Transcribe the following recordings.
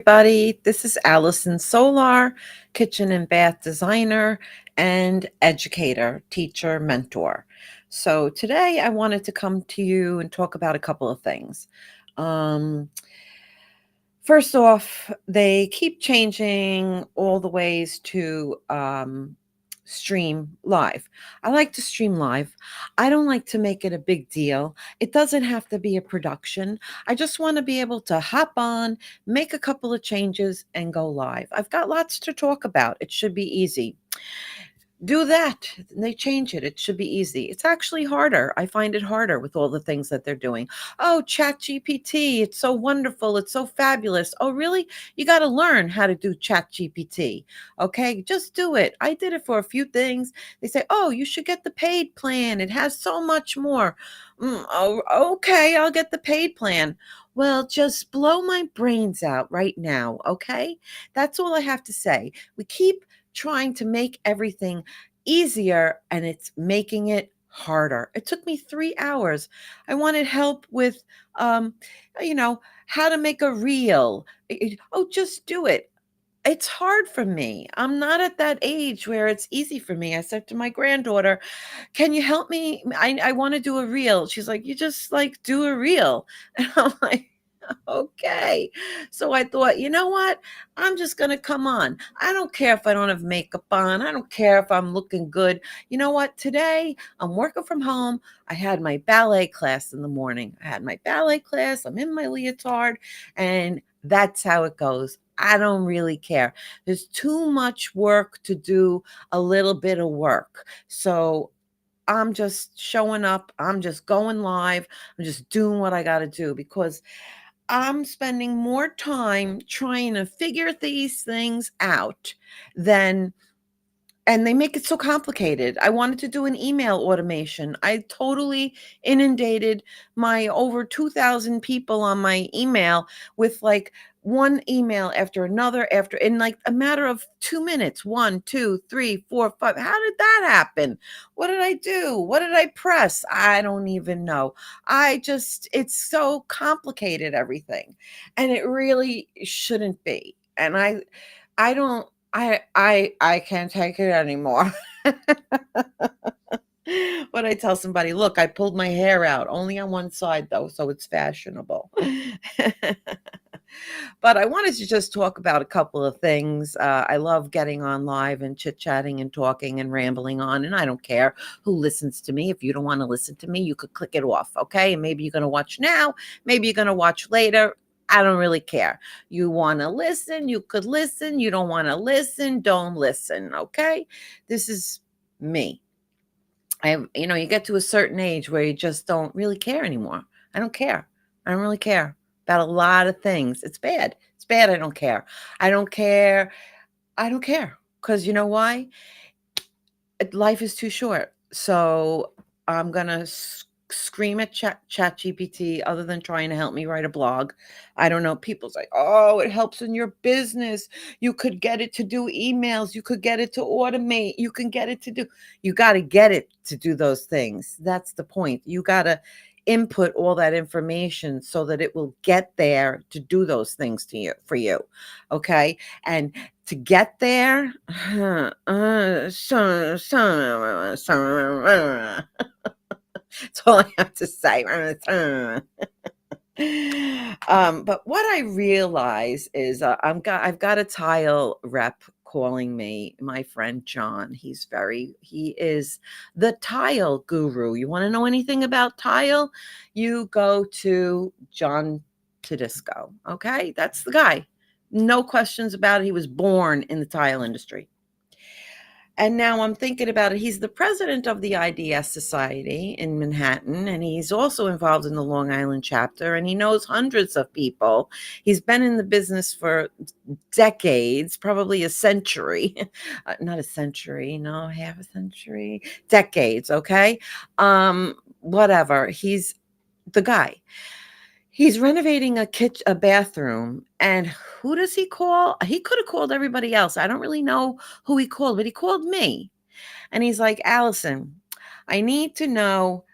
Everybody. This is Alison Solar, kitchen and bath designer and educator, teacher, mentor. So today I wanted to come to you and talk about a couple of things. Um, First off, they keep changing all the ways to stream live. I like to stream live. I don't like to make it a big deal. It doesn't have to be a production. I just want to be able to hop on, make a couple of changes, and go live. I've got lots to talk about. It should be easy. Do that. They change it. It should be easy. It's actually harder. I find it harder with all the things that they're doing. Oh, Chat GPT. It's so wonderful. It's so fabulous. Oh, really? You got to learn how to do Chat GPT. Okay. Just do it. I did it for a few things. They say, oh, you should get the paid plan. It has so much more. Oh, okay. I'll get the paid plan. Well, just blow my brains out right now. Okay. That's all I have to say. We keep trying to make everything easier and it's making it harder. It took me 3 hours. I wanted help with um you know, how to make a reel. Oh, just do it. It's hard for me. I'm not at that age where it's easy for me. I said to my granddaughter, "Can you help me? I want to do a reel." She's like, "You just like do a reel." And I'm like, okay. So I thought, you know what? I'm just going to come on. I don't care if I don't have makeup on. I don't care if I'm looking good. You know what? Today I'm working from home. I had my ballet class in the morning. I had my ballet class. I'm in my leotard, and that's how it goes. I don't really care. There's too much work to do a little bit of work. So I'm just showing up. I'm just going live. I'm just doing what I got to do because I'm spending more time trying to figure these things out than and they make it so complicated. I wanted to do an email automation. I totally inundated my over 2,000 people on my email with like one email after another after in like a matter of 2 minutes. One, two, three, four, five. How did that happen? What did I do? What did I press? I don't even know. It's so complicated, everything. And it really shouldn't be. And I don't I can't take it anymore. When I tell somebody, "Look, I pulled my hair out, only on one side though, so it's fashionable." But I wanted to just talk about a couple of things. I love getting on live and chit-chatting and talking and rambling on, and I don't care who listens to me. If you don't wanna listen to me, you could click it off, okay? And maybe you're gonna watch now, maybe you're gonna watch later. I don't really care. You wanna listen, you could listen. You don't wanna listen, don't listen, okay? This is me. You get to a certain age where you just don't really care anymore. I don't care. I don't really care about a lot of things. It's bad. It's bad. I don't care. I don't care. I don't care. Because you know why? Life is too short. So I'm going to scream at ChatGPT other than trying to help me write a blog. I don't know. People say, oh, it helps in your business. You could get it to do emails. You could get it to automate. You can get it to do, you got to get it to do those things. That's the point. You got to input all that information so that it will get there to do those things to you for you. Okay. And to get there, that's all I have to say. But what I realize is I've got a tile rep calling me, my friend John. He is the tile guru. You want to know anything about tile? You go to John Tedisco. Okay, that's the guy. No questions about it. He was born in the tile industry. And now I'm thinking about it. He's the president of the IDS Society in Manhattan, and he's also involved in the Long Island chapter, and he knows hundreds of people. He's been in the business for decades, probably a century. Not a century, no, half a century, decades, okay? Whatever. He's the guy. He's renovating a bathroom, and who does he call? He could have called everybody else. I don't really know who he called, but he called me. And he's like, "Allison, I need to know,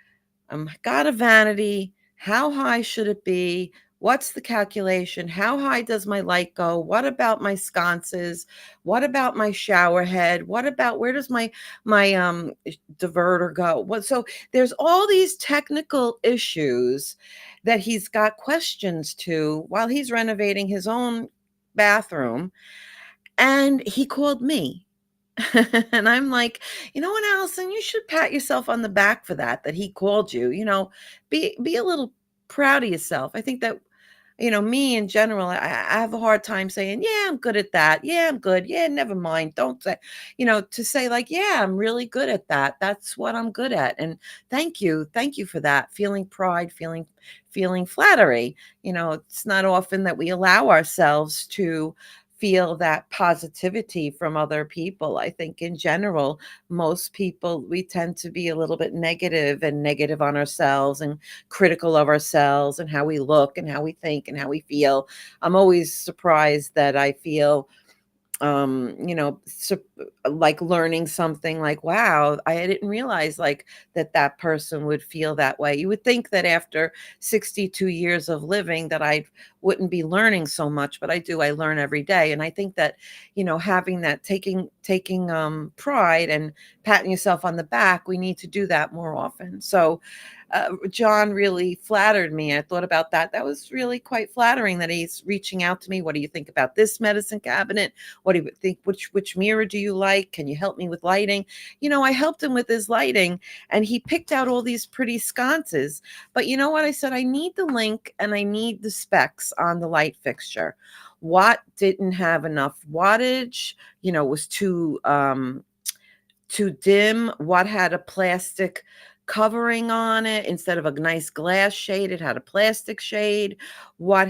got a vanity. How high should it be? What's the calculation? How high does my light go? What about my sconces? What about my shower head? What about where does my diverter go? What so there's all these technical issues that he's got questions to while he's renovating his own bathroom, and he called me. And I'm like, you know what, Allison, you should pat yourself on the back for that he called you. Be a little proud of yourself. I think that, me in general, I have a hard time saying, yeah, I'm good at that. Yeah, I'm good. Yeah, never mind. Don't say, to say like, yeah, I'm really good at that. That's what I'm good at. And thank you. Thank you for that. Feeling pride, feeling flattery. It's not often that we allow ourselves to feel that positivity from other people. I think in general, most people, we tend to be a little bit negative on ourselves and critical of ourselves and how we look and how we think and how we feel. I'm always surprised that I feel like learning something like, wow, I didn't realize like that person would feel that way. You would think that after 62 years of living that I wouldn't be learning so much, but I do. I learn every day. And I think that, having that taking pride and patting yourself on the back, we need to do that more often. So John really flattered me. I thought about that. That was really quite flattering that he's reaching out to me. What do you think about this medicine cabinet? What do you think? Which mirror do you like? Can you help me with lighting? I helped him with his lighting, and he picked out all these pretty sconces. But you know what? I said, I need the link and I need the specs on the light fixture. What didn't have enough wattage, was too dim, what had a plastic covering on it instead of a nice glass shade, it had a plastic shade, what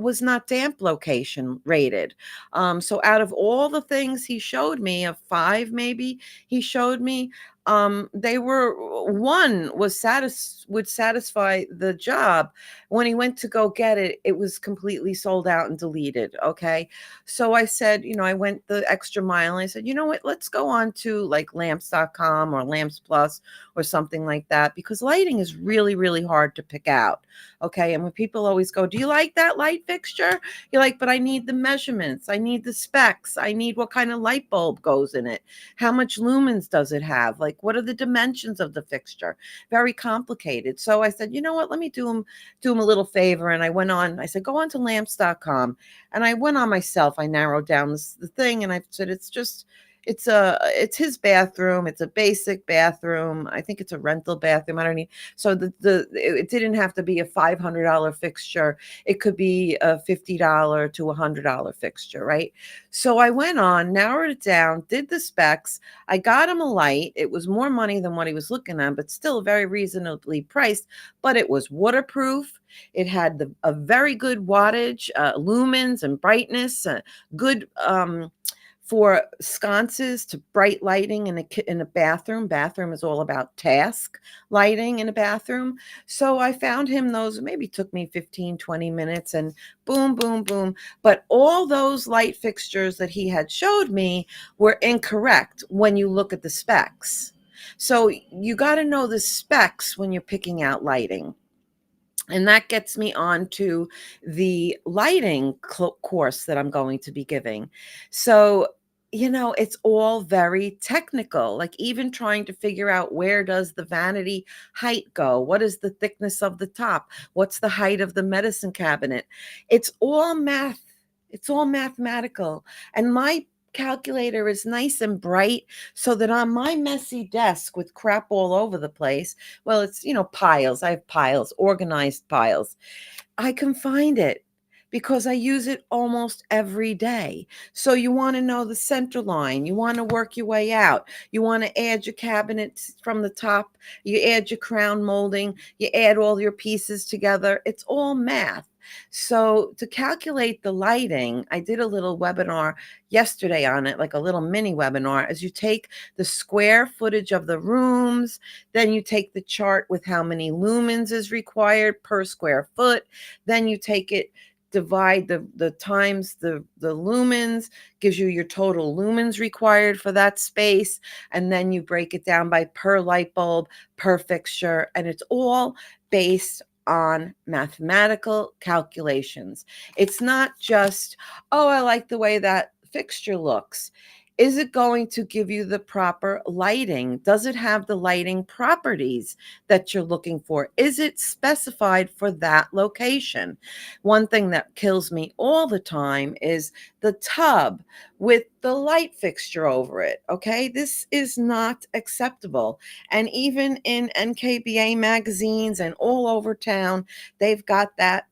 was not damp location rated. So out of all the things he showed me, of 5 maybe he showed me, they were one was would satisfy the job. When he went to go get it, it was completely sold out and deleted. Okay. So I said, I went the extra mile and I said, you know what, let's go on to like lamps.com or lamps plus or something like that, because lighting is really, really hard to pick out. Okay. And when people always go, do you like that light fixture? You're like, but I need the measurements. I need the specs. I need what kind of light bulb goes in it. How much lumens does it have? Like, what are the dimensions of the fixture? Very complicated. So I said, you know what, let me do him a little favor. And I said, go on to lamps.com. And I went on myself. I narrowed down the thing and I said, it's his bathroom. It's a basic bathroom. I think it's a rental bathroom. I don't need, so it didn't have to be a $500 fixture. It could be a $50 to $100 fixture, right? So I went on, narrowed it down, did the specs. I got him a light. It was more money than what he was looking at, but still very reasonably priced. But it was waterproof. It had a very good wattage, lumens and brightness, good for sconces to bright lighting in a bathroom. Bathroom is all about task lighting in a bathroom. So I found him those, maybe took me 15, 20 minutes, and boom, boom, boom. But all those light fixtures that he had showed me were incorrect when you look at the specs. So you got to know the specs when you're picking out lighting. And that gets me on to the lighting course that I'm going to be giving. So, it's all very technical, like even trying to figure out, where does the vanity height go? What is the thickness of the top? What's the height of the medicine cabinet? It's all math. It's all mathematical. And my calculator is nice and bright so that on my messy desk with crap all over the place, well, it's, piles. I have piles, organized piles. I can find it because I use it almost every day. So you want to know the center line. You want to work your way out. You want to add your cabinets from the top. You add your crown molding. You add all your pieces together. It's all math. So to calculate the lighting, I did a little webinar yesterday on it, like a little mini webinar, as you take the square footage of the rooms, then you take the chart with how many lumens is required per square foot, then you take it, divide the times the lumens, gives you your total lumens required for that space, and then you break it down by per light bulb, per fixture, and it's all based on mathematical calculations. It's not just, oh, I like the way that fixture looks. Is it going to give you the proper lighting? Does it have the lighting properties that you're looking for? Is it specified for that location? One thing that kills me all the time is the tub with the light fixture over it. Okay, this is not acceptable. And even in NKBA magazines and all over town, they've got that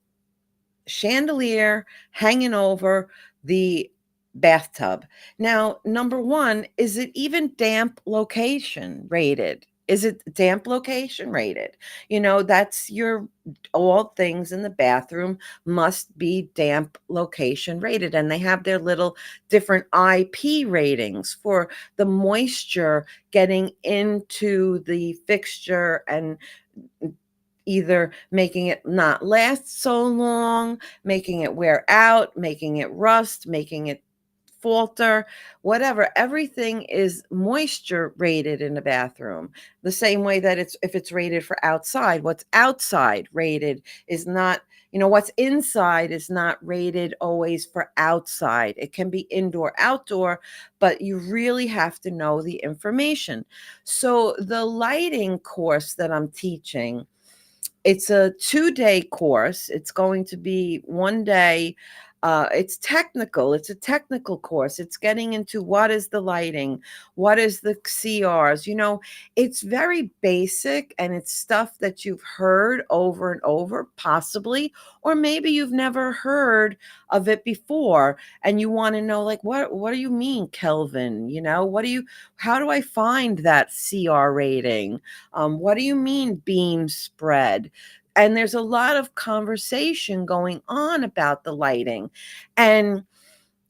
chandelier hanging over the bathtub. Now, number one, is it even damp location rated? Is it damp location rated? That's your all things in the bathroom must be damp location rated. And they have their little different IP ratings for the moisture getting into the fixture and either making it not last so long, making it wear out, making it rust, making it falter, whatever. Everything is moisture rated in the bathroom. The same way that if it's rated for outside, what's outside rated is not, what's inside is not rated always for outside. It can be indoor, outdoor, but you really have to know the information. So the lighting course that I'm teaching, it's a 2-day course. It's going to be one day. It's technical. It's a technical course. It's getting into what is the lighting, what is the CRs. It's very basic, and it's stuff that you've heard over and over, possibly, or maybe you've never heard of it before, and you want to know, like, what do you mean, Kelvin? How do I find that CR rating? What do you mean beam spread? And there's a lot of conversation going on about the lighting. And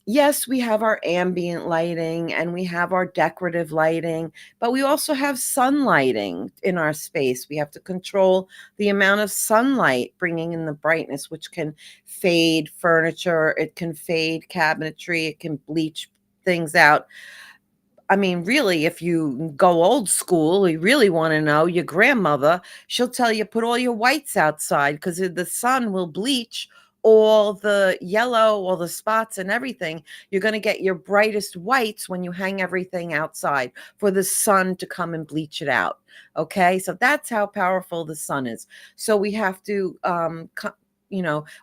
yes, we have our ambient lighting and we have our decorative lighting, but we also have sun lighting in our space. We have to control the amount of sunlight bringing in the brightness, which can fade furniture, it can fade cabinetry, it can bleach things out. I mean, really, if you go old school, you really want to know, your grandmother, she'll tell you put all your whites outside because the sun will bleach all the yellow, all the spots and everything. You're going to get your brightest whites when you hang everything outside for the sun to come and bleach it out. Okay, so that's how powerful the sun is. So we have to,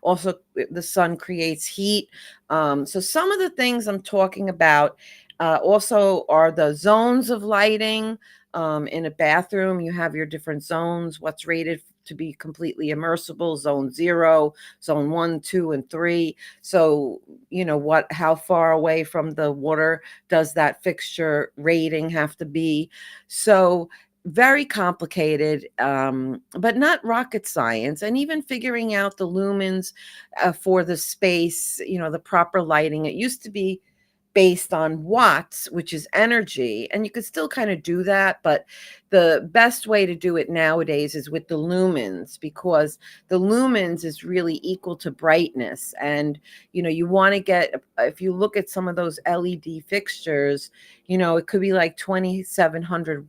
also the sun creates heat. So some of the things I'm talking about also are the zones of lighting. In a bathroom, you have your different zones, what's rated to be completely immersible, zone 0, zone 1, 2, and 3. So, how far away from the water does that fixture rating have to be? So, very complicated, but not rocket science. And even figuring out the lumens for the space, the proper lighting. It used to be based on watts, which is energy. And you could still kind of do that, but the best way to do it nowadays is with the lumens, because the lumens is really equal to brightness. And, you want to get, if you look at some of those LED fixtures, it could be like 2,700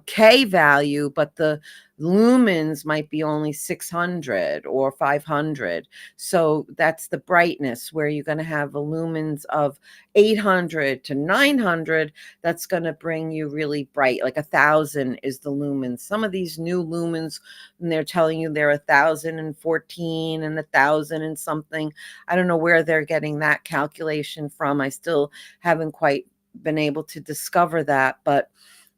K value, but the lumens might be only 600 or 500. So that's the brightness, where you're going to have a lumens of 800 to 900. That's going to bring you really bright, like 1,000 is the lumens. Some of these new lumens, and they're telling you they're 1,014 and 1,000 and something. I don't know where they're getting that calculation from. I still haven't quite been able to discover that, but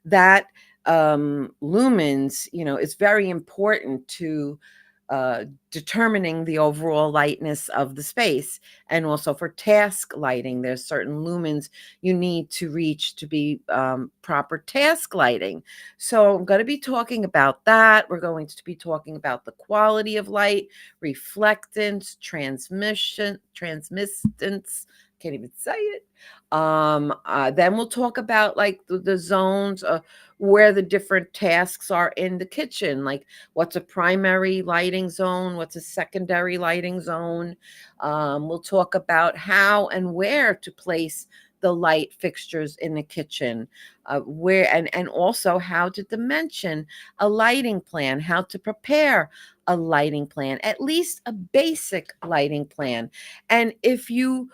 that lumens, is very important to determining the overall lightness of the space. And also for task lighting, there's certain lumens you need to reach to be proper task lighting. So I'm going to be talking about that. We're going to be talking about the quality of light, reflectance, transmittance. Can't even say it. Then we'll talk about like the zones where the different tasks are in the kitchen, like what's a primary lighting zone, what's a secondary lighting zone. We'll talk about how and where to place the light fixtures in the kitchen, where and also how to dimension a lighting plan, how to prepare a lighting plan, at least a basic lighting plan. And if you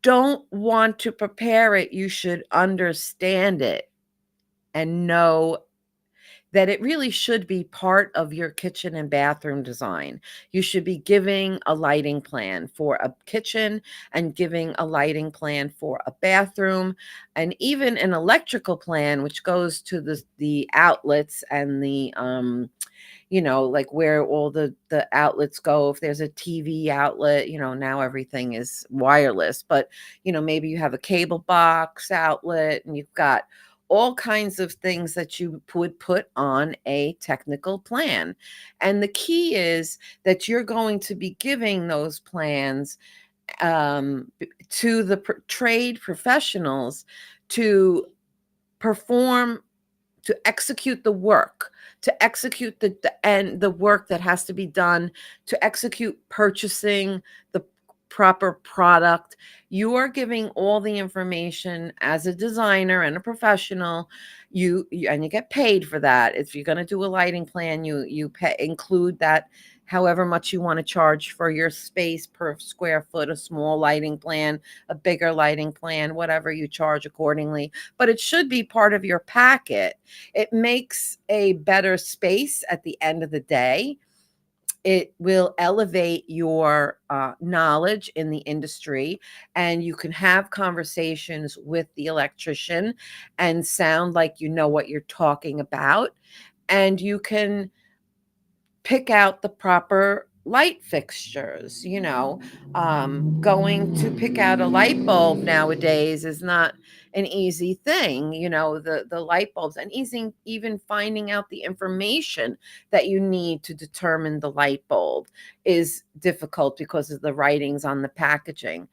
don't want to prepare it, you should understand it and know that it really should be part of your kitchen and bathroom design. You should be giving a lighting plan for a kitchen and giving a lighting plan for a bathroom, and even an electrical plan, which goes to the outlets and the like where all the outlets go. If there's a TV outlet, now everything is wireless, but maybe you have a cable box outlet, and you've got all kinds of things that you would put on a technical plan. And the key is that you're going to be giving those plans to the trade professionals to perform, to execute the work, to execute the work that has to be done, to execute purchasing the proper product. You are giving all the information as a designer and a professional. And you get paid for that. If you're going to do a lighting plan, include that, however much you want to charge for your space per square foot, a small lighting plan, a bigger lighting plan, whatever you charge accordingly. But it should be part of your packet. It makes a better space at the end of the day. It will elevate your knowledge in the industry, and you can have conversations with the electrician and sound like you know what you're talking about. And you can pick out the proper light fixtures. Going to pick out a light bulb nowadays is not an easy thing. The light bulbs, and even finding out the information that you need to determine the light bulb is difficult because of the writings on the packaging.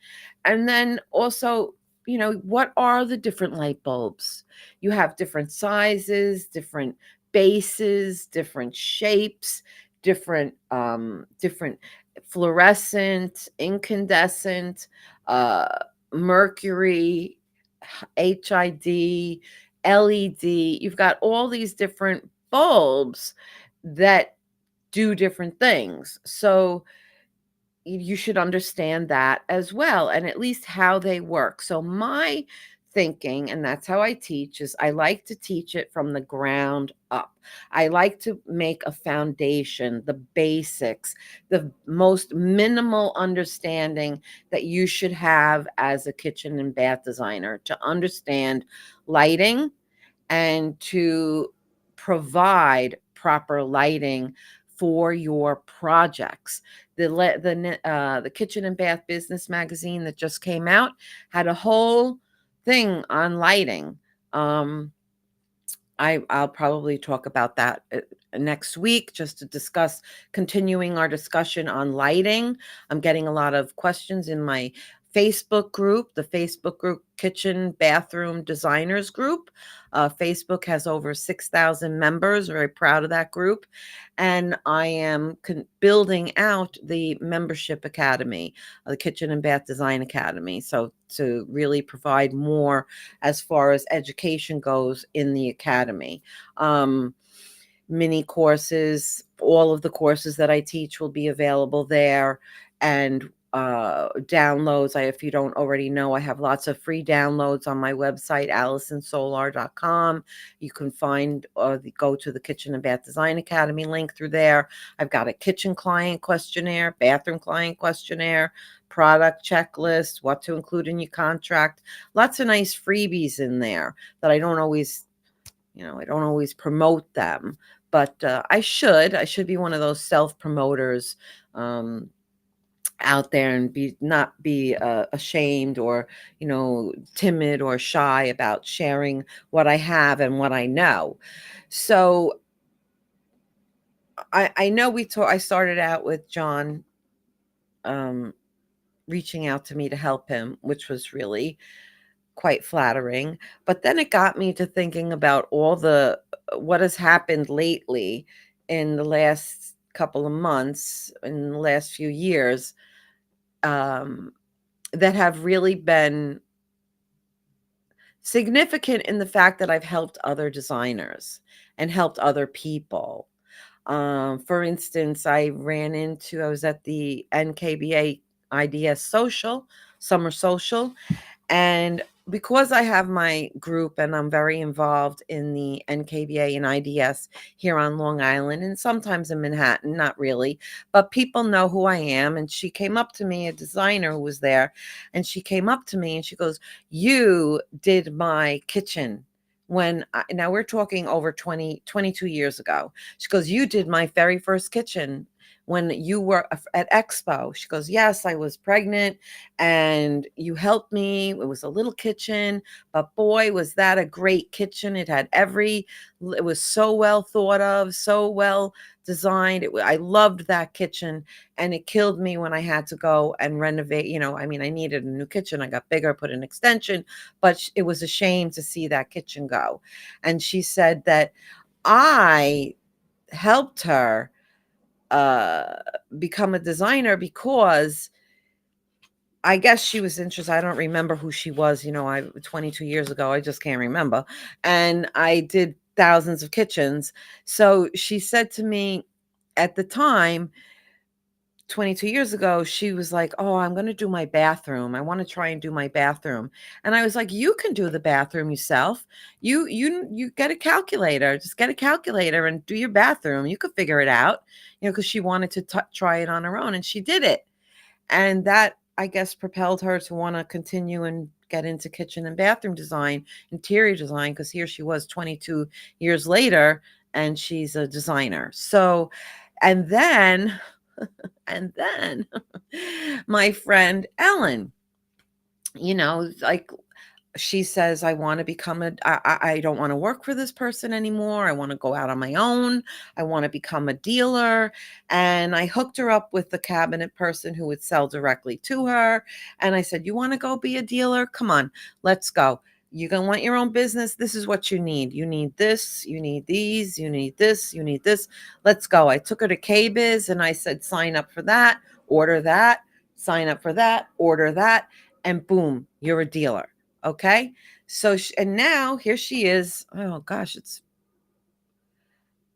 And then also, what are the different light bulbs? You have different sizes, different bases, different shapes, different fluorescent, incandescent, uh, mercury, HID, LED. You've got all these different bulbs that do different things. So you should understand that as well, and at least how they work. So my thinking, and that's how I teach, is I like to teach it from the ground up. I like to make a foundation, the basics, the most minimal understanding that you should have as a kitchen and bath designer, to understand lighting and to provide proper lighting for your projects. The Kitchen and Bath Business magazine that just came out had a whole thing on lighting. I'll probably talk about that next week, just to discuss continuing our discussion on lighting. I'm getting a lot of questions in my Facebook group, the Facebook group Kitchen Bathroom Designers Group. Facebook has over 6,000 members. Very proud of that group. And I am building out the membership academy, the Kitchen and Bath Design Academy. So to really provide more as far as education goes in the academy. Mini courses, all of the courses that I teach will be available there, and downloads. If you don't already know, I have lots of free downloads on my website, AlisonSolar.com. You can find go to the Kitchen and Bath Design Academy link through there. I've got a kitchen client questionnaire, bathroom client questionnaire, product checklist, what to include in your contract. Lots of nice freebies in there that I don't always promote them, but I should be one of those self promoters out there, and not be ashamed or timid or shy about sharing what I have and what I know. So I know I started out with John reaching out to me to help him, which was really quite flattering. But then it got me to thinking about all the what has happened lately in the last couple of months, in the last few years, that have really been significant in the fact that I've helped other designers and helped other people. For instance, I was at the NKBA IDS social, summer social, and because I have my group and I'm very involved in the NKBA and IDS here on Long Island and sometimes in Manhattan, not really, but people know who I am. And she came up to me, a designer who was there, and she came up to me and she goes, "You did my kitchen." Now we're talking over 22 years ago. She goes, "You did my very first kitchen when you were at Expo." She goes, "Yes, I was pregnant and you helped me. It was a little kitchen, but boy, was that a great kitchen. It was so well thought of, so well designed. I loved that kitchen, and it killed me when I had to go and renovate. I mean, I needed a new kitchen. I got bigger, put an extension, but it was a shame to see that kitchen go." And she said that I helped her uh, become a designer because I guess she was interested. I don't remember who she was. 22 years ago, I just can't remember. And I did thousands of kitchens. So she said to me at the time, 22 years ago, she was like, "Oh, I'm going to do my bathroom. I want to try and do my bathroom." And I was like, "You can do the bathroom yourself. You get a calculator. Just get a calculator and do your bathroom. You could figure it out." Because she wanted to try it on her own, and she did it. And that, I guess, propelled her to wanna continue and get into kitchen and bathroom design, interior design, because here she was 22 years later, and she's a designer. So and then and then my friend Ellen, like she says, "I want to become I don't want to work for this person anymore. I want to go out on my own. I want to become a dealer." And I hooked her up with the cabinet person who would sell directly to her. And I said, "You want to go be a dealer? Come on, let's go. You're going to want your own business. This is what you need. You need this, you need these, you need this, you need this. Let's go." I took her to KBiz and I said, "Sign up for that, order that, sign up for that, order that, and boom, you're a dealer." Okay. So, and now here she is. Oh gosh, it's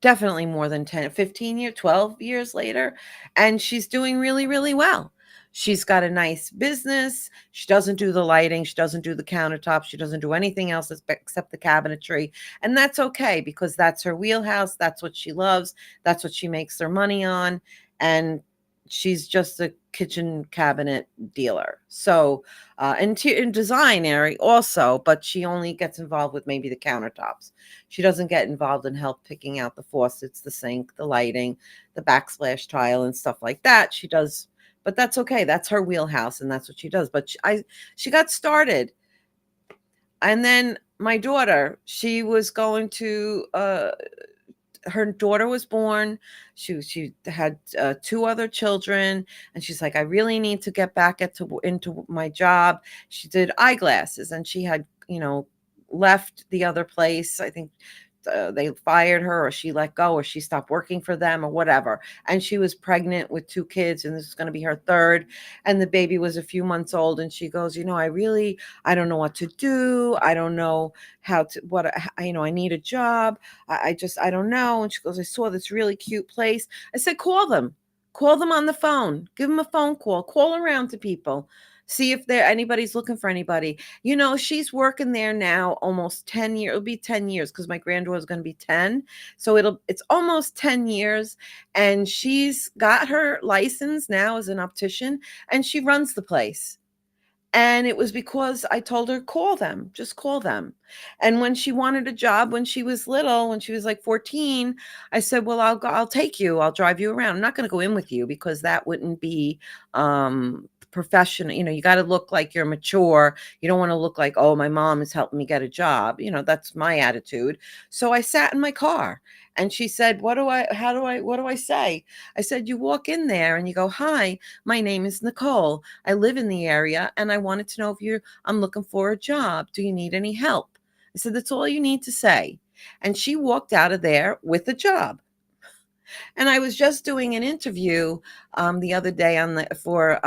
definitely more than 10, 15 years, 12 years later. And she's doing really, really well. She's got a nice business. She doesn't do the lighting. She doesn't do the countertops. She doesn't do anything else except the cabinetry. And that's okay because that's her wheelhouse. That's what she loves. That's what she makes her money on. And she's just a kitchen cabinet dealer. So, in design area also, but she only gets involved with maybe the countertops. She doesn't get involved in help picking out the faucets, the sink, the lighting, the backsplash tile, and stuff like that. She does, but that's okay. That's her wheelhouse, and that's what she does. But she got started, and then my daughter, she was going to her daughter was born. She had two other children, and she's like, "I really need to get back into my job." She did eyeglasses, and she had left the other place. I think they fired her, or she let go, or she stopped working for them, or whatever. And she was pregnant with two kids, and this is going to be her third. And the baby was a few months old, and she goes, I don't know what to do. I don't know I need a job. I don't know. And she goes, "I saw this really cute place." I said, "Call them. Call them on the phone. Give them a phone call. Call around to people. See if anybody's looking for anybody." She's working there now almost 10 years. It'll be 10 years because my granddaughter's going to be 10. So it's almost 10 years. And she's got her license now as an optician, and she runs the place. And it was because I told her, "Call them, just call them." And when she wanted a job when she was little, when she was like 14, I said, "Well, I'll take you. I'll drive you around. I'm not going to go in with you because that wouldn't be professional. You got to look like you're mature. You don't want to look like, oh, my mom is helping me get a job." That's my attitude. So I sat in my car, and she said, what do I say? I said, "You walk in there and you go, 'Hi, my name is Nicole. I live in the area and I wanted to know if I'm looking for a job. Do you need any help?'" I said, "That's all you need to say." And she walked out of there with a job. And I was just doing an interview the other day for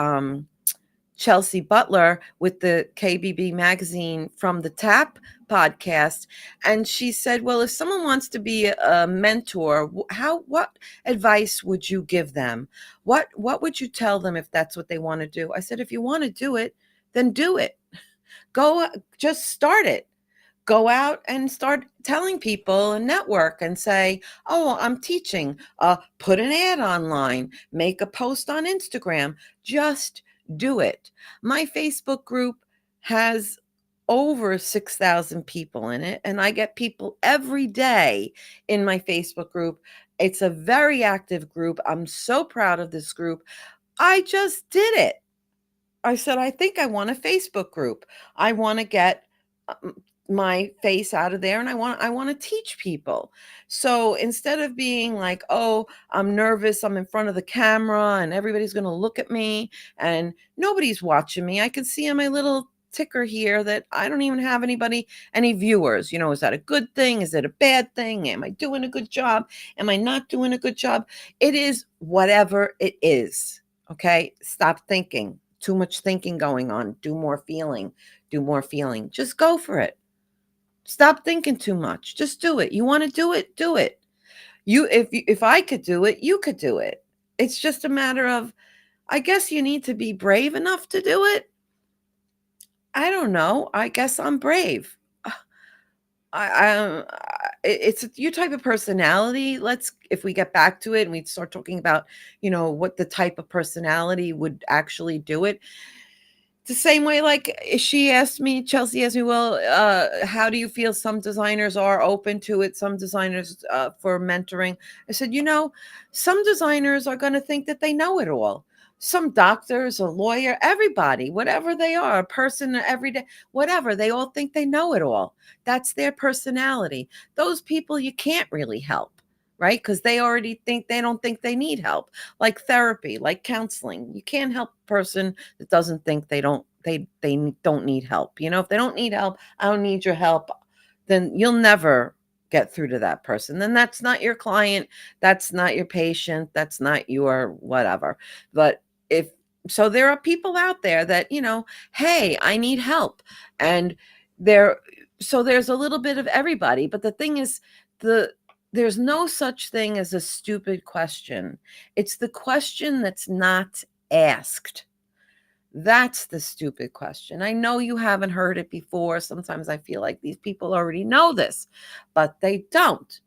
Chelsea Butler with the KBB magazine from the TAP podcast, and she said, "Well, if someone wants to be a mentor, what advice would you give them? What would you tell them if that's what they want to do?" I said, "If you want to do it, then do it. Go, just start it. Go out and start telling people and network and say, oh, I'm teaching. Put an ad online, make a post on Instagram. Just do it. My Facebook group has over 6,000 people in it, and I get people every day in my Facebook group. It's a very active group. I'm so proud of this group. I just did it. I said, I think I want a Facebook group. I want to get my face out of there, and I want to teach people. So instead of being like, oh, I'm nervous, I'm in front of the camera and everybody's going to look at me and nobody's watching me. I can see on my little ticker here that I don't even have any viewers. Is that a good thing? Is it a bad thing? Am I doing a good job? Am I not doing a good job? It is whatever it is. Okay? Stop thinking. Too much thinking going on. Do more feeling. Do more feeling. Just go for it. Stop thinking too much. Just do it. You want to do it? Do it. If I could do it, you could do it. It's just a matter of, I guess you need to be brave enough to do it. I don't know. I guess I'm brave. It's your type of personality. If we get back to it and we start talking about, what the type of personality would actually do it. The same way, like Chelsea asked me, well, how do you feel some designers are open to it? Some designers for mentoring. I said, some designers are going to think that they know it all. Some doctors, a lawyer, everybody, whatever they are, a person every day, whatever, they all think they know it all. That's their personality. Those people you can't really help. Right? Because they don't think they need help, like therapy, like counseling. You can't help a person that doesn't think they don't need help. If they don't need help, I don't need your help, then you'll never get through to that person. Then that's not your client, that's not your patient, that's not your whatever. But if so, there are people out there that, hey, I need help. And there's a little bit of everybody. But the thing is, there's no such thing as a stupid question. It's the question that's not asked. That's the stupid question. I know you haven't heard it before. Sometimes I feel like these people already know this, but they don't.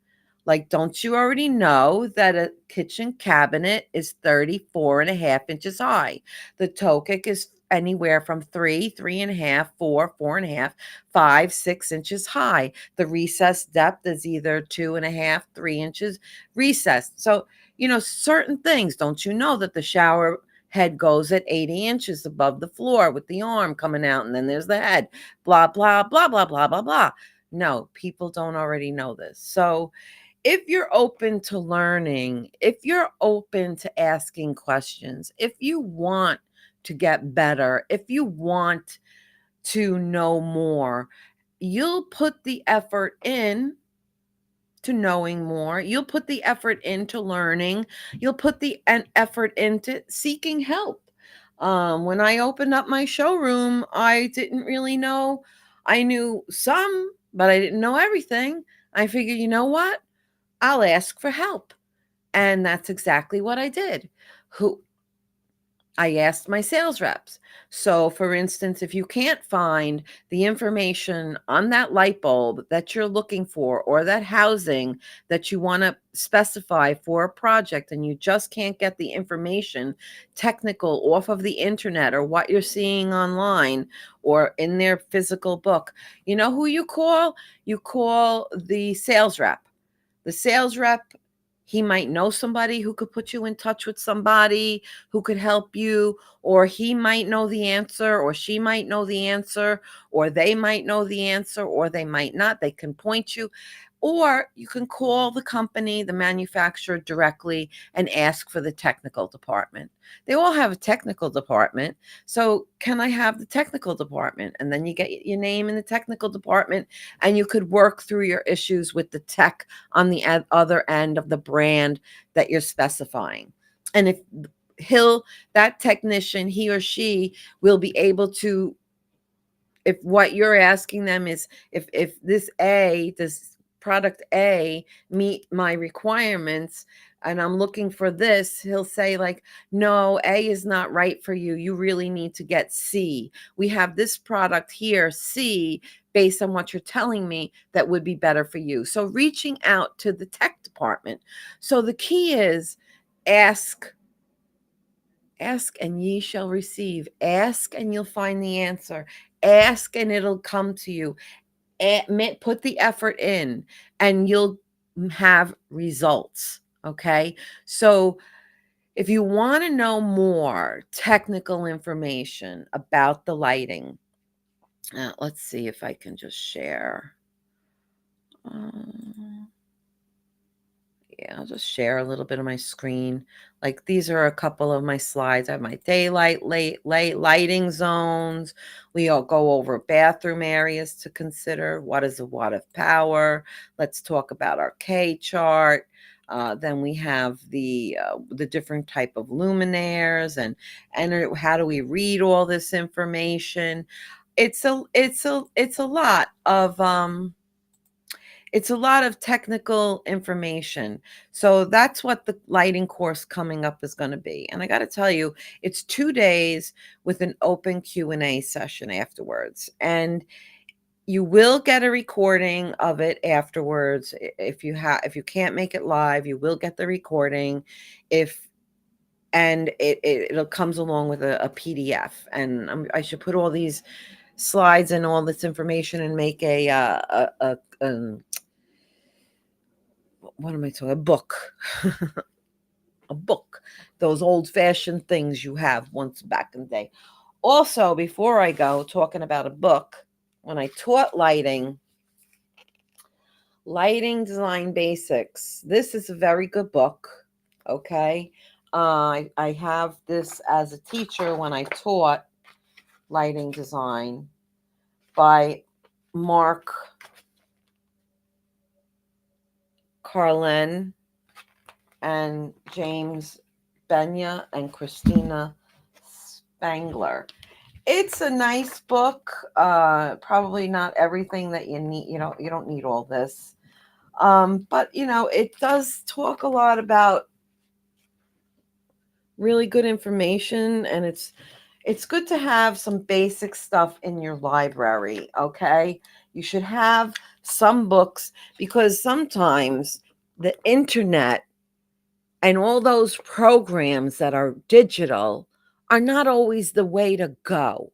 Like, don't you already know that a kitchen cabinet is 34.5 inches high? The toe kick is anywhere from 3.5, 4.5, 5, 6 inches high. The recess depth is either 2.5, 3 inches recessed. So, certain things. Don't you know that the shower head goes at 80 inches above the floor with the arm coming out, and then there's the head, blah, blah, blah, blah, blah, blah, blah. No, people don't already know this. So if you're open to learning, if you're open to asking questions, if you want to get better, if you want to know more, you'll put the effort in to knowing more. You'll put the effort into learning. You'll put the effort into seeking help. When I opened up my showroom, I didn't really know. I knew some, but I didn't know everything. I figured, you know what? I'll ask for help. And that's exactly what I did. I asked my sales reps. So, for instance, if you can't find the information on that light bulb that you're looking for, or that housing that you want to specify for a project, and you just can't get the information technical off of the internet or what you're seeing online or in their physical book, you know who you call? You call the sales rep. The sales rep, he might know somebody who could put you in touch with somebody who could help you, or he might know the answer, or she might know the answer, or they might know the answer, or they might not. They can point you. Or you can call the company, the manufacturer directly, and ask for the technical department. They all have a technical department. So can I have the technical department? And then you get your name in the technical department, and you could work through your issues with the tech on the other end of the brand that you're specifying. And that technician, he or she will be able to, if what you're asking them is if this product A meet my requirements and I'm looking for this, he'll say like, no, A is not right for you. You really need to get C. We have this product here, C, based on what you're telling me, that would be better for you. So reaching out to the tech department. So the key is ask. Ask and ye shall receive. Ask and you'll find the answer. Ask and it'll come to you. Put the effort in and you'll have results. Okay. So if you want to know more technical information about the lighting, let's see if I can just share. Yeah, I'll just share a little bit of my screen. Like these are a couple of my slides. I have my daylight, lighting zones. We all go over bathroom areas to consider. What is a watt of power? Let's talk about our K chart. Then we have the different type of luminaires and how do we read all this information? It's a lot of it's a lot of technical information. So that's what the lighting course coming up is going to be. And I got to tell you, it's 2 days with an open Q&A session afterwards. And you will get a recording of it afterwards. If you can't make it live, you will get the recording. It'll comes along with a PDF. And I should put all these slides and all this information and make what am I talking? A book. A book. Those old-fashioned things you have once back in the day. Also, before I go, talking about a book, when I taught lighting design basics, this is a very good book. Okay. I have this as a teacher when I taught lighting design by Mark Carlin and James Benya and Christina Spangler. It's a nice book. Probably not everything that you need. You don't need all this. But it does talk a lot about really good information, and it's good to have some basic stuff in your library. Okay, you should have some books because sometimes the internet and all those programs that are digital are not always the way to go.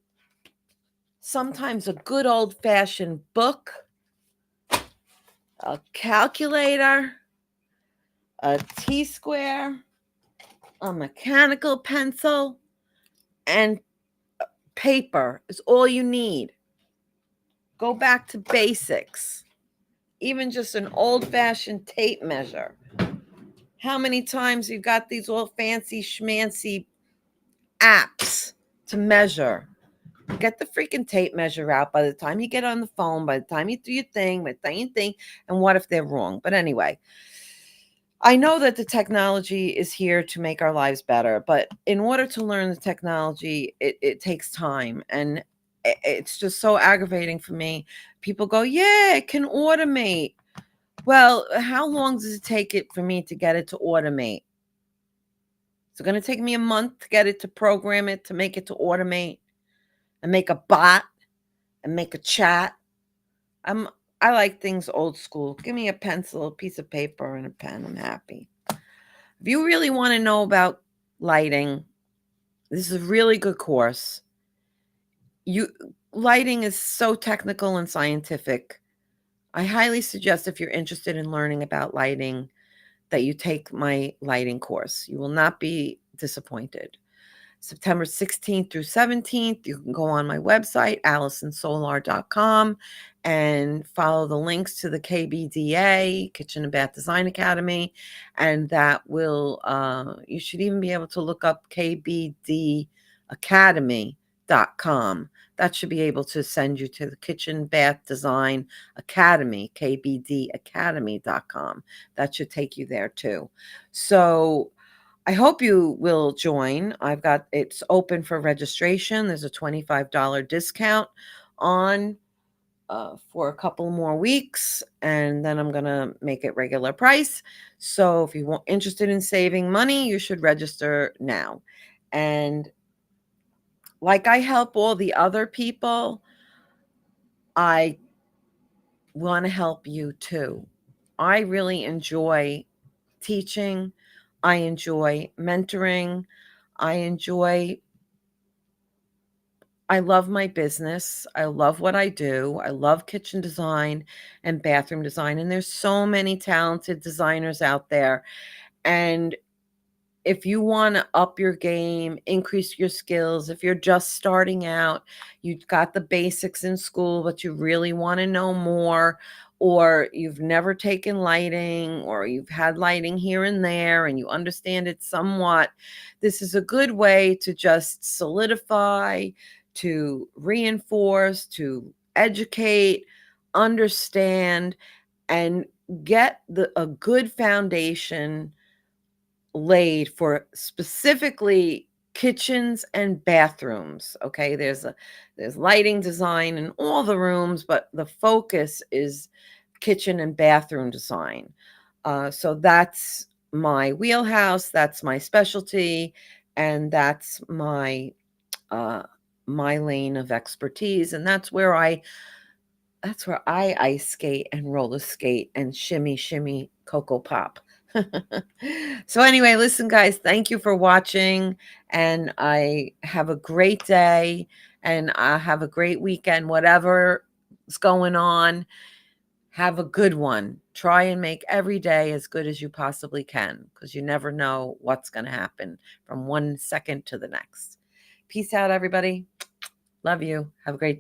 Sometimes a good old-fashioned book, a calculator, a T-square, a mechanical pencil, and paper is all you need. Go back to basics. Even just an old-fashioned tape measure. How many times you got these all fancy schmancy apps to measure? Get the freaking tape measure out by the time you get on the phone, by the time you do your thing, by the time you think, and what if they're wrong? But anyway, I know that the technology is here to make our lives better, but in order to learn the technology, it takes time. And it's just so aggravating for me. People go, yeah, it can automate. Well, how long does it take it for me to get it to automate? Is it going to take me a month to get it to program it, to make it to automate and make a bot and make a chat? I like things old school. Give me a pencil, a piece of paper, and a pen. I'm happy. If you really want to know about lighting, this is a really good course. Lighting is so technical and scientific. I highly suggest, if you're interested in learning about lighting, that you take my lighting course. You will not be disappointed. September 16th through 17th. You can go on my website, alisonsolar.com, and follow the links to the KBDA, Kitchen and Bath Design Academy. And that will, you should even be able to look up kbdacademy.com. That should be able to send you to the Kitchen Bath Design Academy, kbdacademy.com. That should take you there too. So I hope you will join. It's open for registration. There's a $25 discount on for a couple more weeks, and then I'm gonna make it regular price. So if you're interested in saving money, you should register now. And like I help all the other people, I want to help you too. I really enjoy teaching. I enjoy mentoring. I enjoy I love my business. I love what I do. I love kitchen design and bathroom design. And there's so many talented designers out there. And if you want to up your game, increase your skills, if you're just starting out, you've got the basics in school, but you really want to know more, or you've never taken lighting, or you've had lighting here and there and you understand it somewhat, this is a good way to just solidify, to reinforce, to educate, understand, and get a good foundation laid for specifically kitchens and bathrooms. Okay, there's lighting design in all the rooms, but the focus is kitchen and bathroom design. So that's my wheelhouse, that's my specialty, and uh, my lane of expertise, and that's where I ice skate and roller skate and shimmy, shimmy, cocoa pop. So, anyway, listen, guys, thank you for watching. And I have a great day and I have a great weekend. Whatever is going on, have a good one. Try and make every day as good as you possibly can because you never know what's going to happen from one second to the next. Peace out, everybody. Love you. Have a great day.